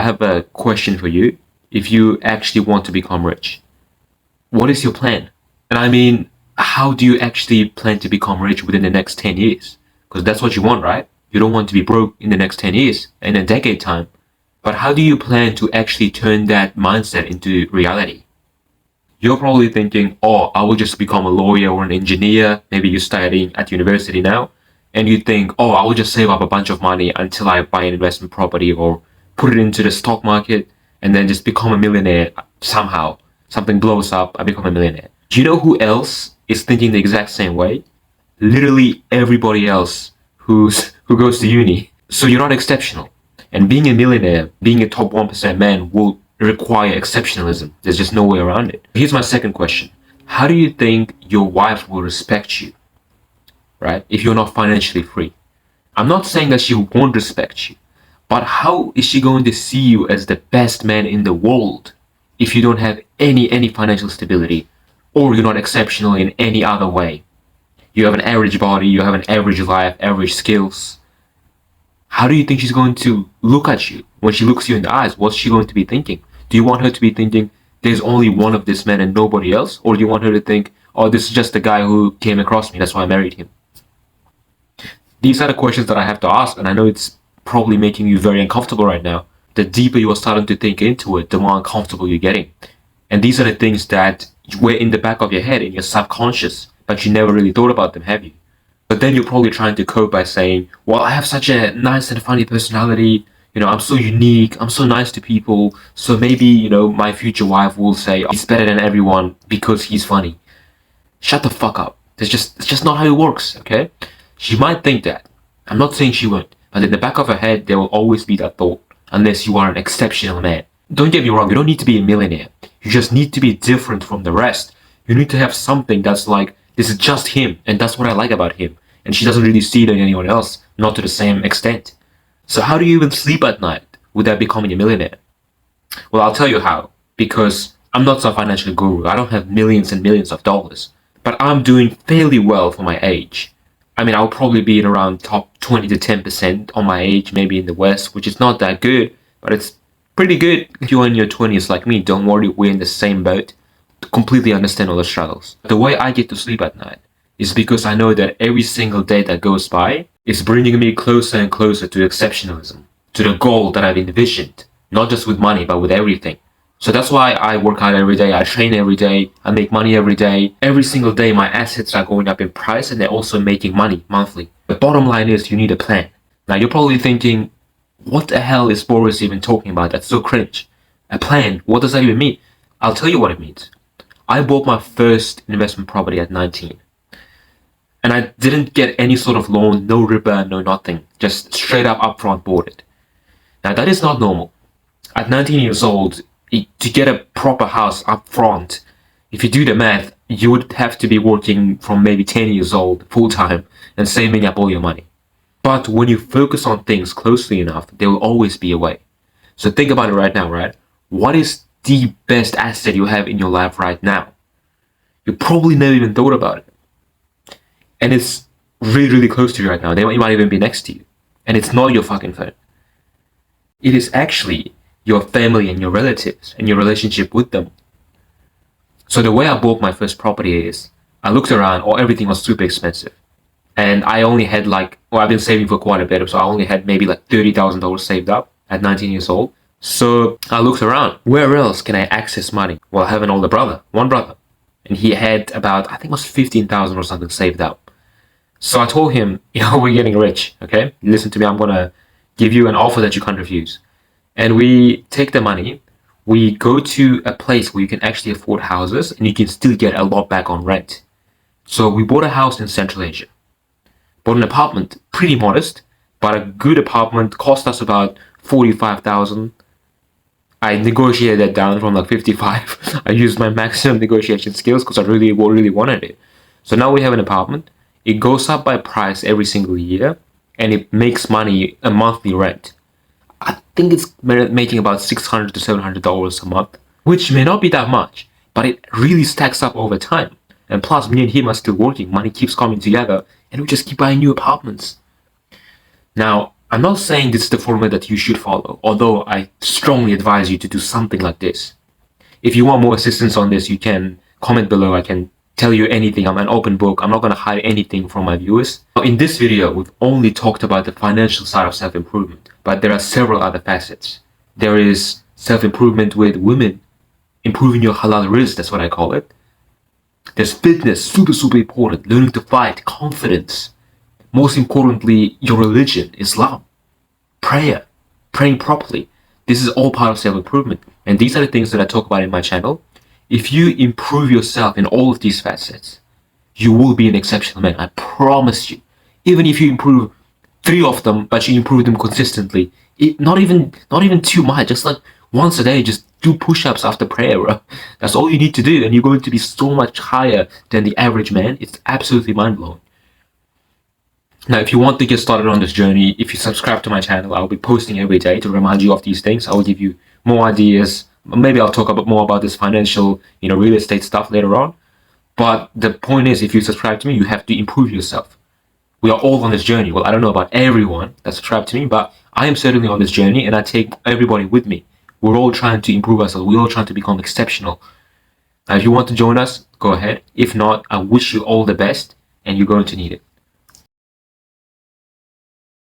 I have a question for you. If you actually want to become rich, what is your plan? And I mean, how do you actually plan to become rich within the next 10 years? Because that's what you want, right? You don't want to be broke in the next 10 years, in a decade time. But how do you plan to actually turn that mindset into reality? You're probably thinking, oh, I will just become a lawyer or an engineer. Maybe you're studying at university now. And you think, oh, I will just save up a bunch of money until I buy an investment property or put it into the stock market and then just become a millionaire somehow. Something blows up, I become a millionaire. Do you know who else is thinking the exact same way? Literally everybody else who goes to uni. So you're not exceptional. And being a millionaire, being a top 1% man will require exceptionalism. There's just no way around it. Here's my second question. How do you think your wife will respect you, right, if you're not financially free? I'm not saying that she won't respect you, but how is she going to see you as the best man in the world if you don't have any financial stability or you're not exceptional in any other way? You have an average body, you have an average life, average skills. How do you think she's going to look at you when she looks you in the eyes? What's she going to be thinking? Do you want her to be thinking, there's only one of this man and nobody else? Or do you want her to think, oh, this is just the guy who came across me, that's why I married him? These are the questions that I have to ask, and I know it's probably making you very uncomfortable right now. The deeper you are starting to think into it, the more uncomfortable you're getting. And these are the things that were in the back of your head, in your subconscious, but you never really thought about them, have you? But then you're probably trying to cope by saying, well, I have such a nice and funny personality. I'm so unique. I'm so nice to people. So maybe, my future wife will say, oh, he's better than everyone because he's funny. Shut the fuck up. It's just not how it works, okay? She might think that. I'm not saying she won't. But in the back of her head, there will always be that thought, unless you are an exceptional man. Don't get me wrong. You don't need to be a millionaire. You just need to be different from the rest. You need to have something that's like, this is just him, and that's what I like about him. And she doesn't really see it in anyone else, not to the same extent. So how do you even sleep at night without becoming a millionaire? Well, I'll tell you how. Because I'm not some financial guru. I don't have millions and millions of dollars. But I'm doing fairly well for my age. I mean, I'll probably be in around top 20 to 10% on my age, maybe in the West, which is not that good, but it's pretty good. If you're in your 20s like me, don't worry, we're in the same boat. To completely understand all the struggles. The way I get to sleep at night is because I know that every single day that goes by is bringing me closer and closer to exceptionalism, to the goal that I've envisioned, not just with money, but with everything. So that's why I work out every day, I train every day, I make money every day. Every single day my assets are going up in price and they're also making money monthly. The bottom line is you need a plan. Now you're probably thinking, what the hell is Boris even talking about? That's so cringe. A plan, what does that even mean? I'll tell you what it means. I bought my first investment property at 19. And I didn't get any sort of loan, no riba, no nothing. Just straight up upfront bought it. Now that is not normal. At 19 years old, to get a proper house upfront, if you do the math, you would have to be working from maybe 10 years old, full time, and saving up all your money. But when you focus on things closely enough, there will always be a way. So think about it right now, right? What is the best asset you have in your life right now? You probably never even thought about it. And it's really, really close to you right now. It might even be next to you. And it's not your fucking phone. It is actually your family and your relatives and your relationship with them. So the way I bought my first property is, I looked around, everything was super expensive. And I only had I've been saving for quite a bit, so I only had maybe $30,000 saved up at 19 years old. So I looked around, where else can I access money? Well, I have an older brother, one brother. And he had about, I think it was 15,000 or something saved up. So I told him, we're getting rich, okay? Listen to me, I'm going to give you an offer that you can't refuse. And we take the money, we go to a place where you can actually afford houses and you can still get a lot back on rent. So we bought a house in Central Asia. Bought an apartment, pretty modest, but a good apartment, cost us about 45,000. I negotiated that down from 55. I used my maximum negotiation skills because I really wanted it. So now we have an apartment. It goes up by price every single year, and it makes money a monthly rent. I think it's making about $600 to $700 a month, which may not be that much, but it really stacks up over time. And plus, me and him are still working. Money keeps coming together, and we just keep buying new apartments. Now, I'm not saying this is the format that you should follow, although I strongly advise you to do something like this. If you want more assistance on this, you can comment below. I can tell you anything. I'm an open book. I'm not going to hide anything from my viewers. In this video, we've only talked about the financial side of self-improvement, but there are several other facets. There is self-improvement with women, improving your halal rizq, that's what I call it. There's fitness, super important, learning to fight, confidence. Most importantly, your religion, Islam, prayer, praying properly. This is all part of self-improvement. And these are the things that I talk about in my channel. If you improve yourself in all of these facets, you will be an exceptional man. I promise you. Even if you improve 3 of them, but you improve them consistently, not even too much, just like once a day, just do push-ups after prayer, bro. That's all you need to do, and you're going to be so much higher than the average man. It's absolutely mind-blowing. Now, if you want to get started on this journey, if you subscribe to my channel, I'll be posting every day to remind you of these things. I will give you more ideas. Maybe I'll talk a bit more about this financial, real estate stuff later on. But the point is, if you subscribe to me, you have to improve yourself. We are all on this journey. Well, I don't know about everyone that subscribed to me, but I am certainly on this journey, and I take everybody with me. We're all trying to improve ourselves. We're all trying to become exceptional. Now, if you want to join us, go ahead. If not, I wish you all the best, and you're going to need it.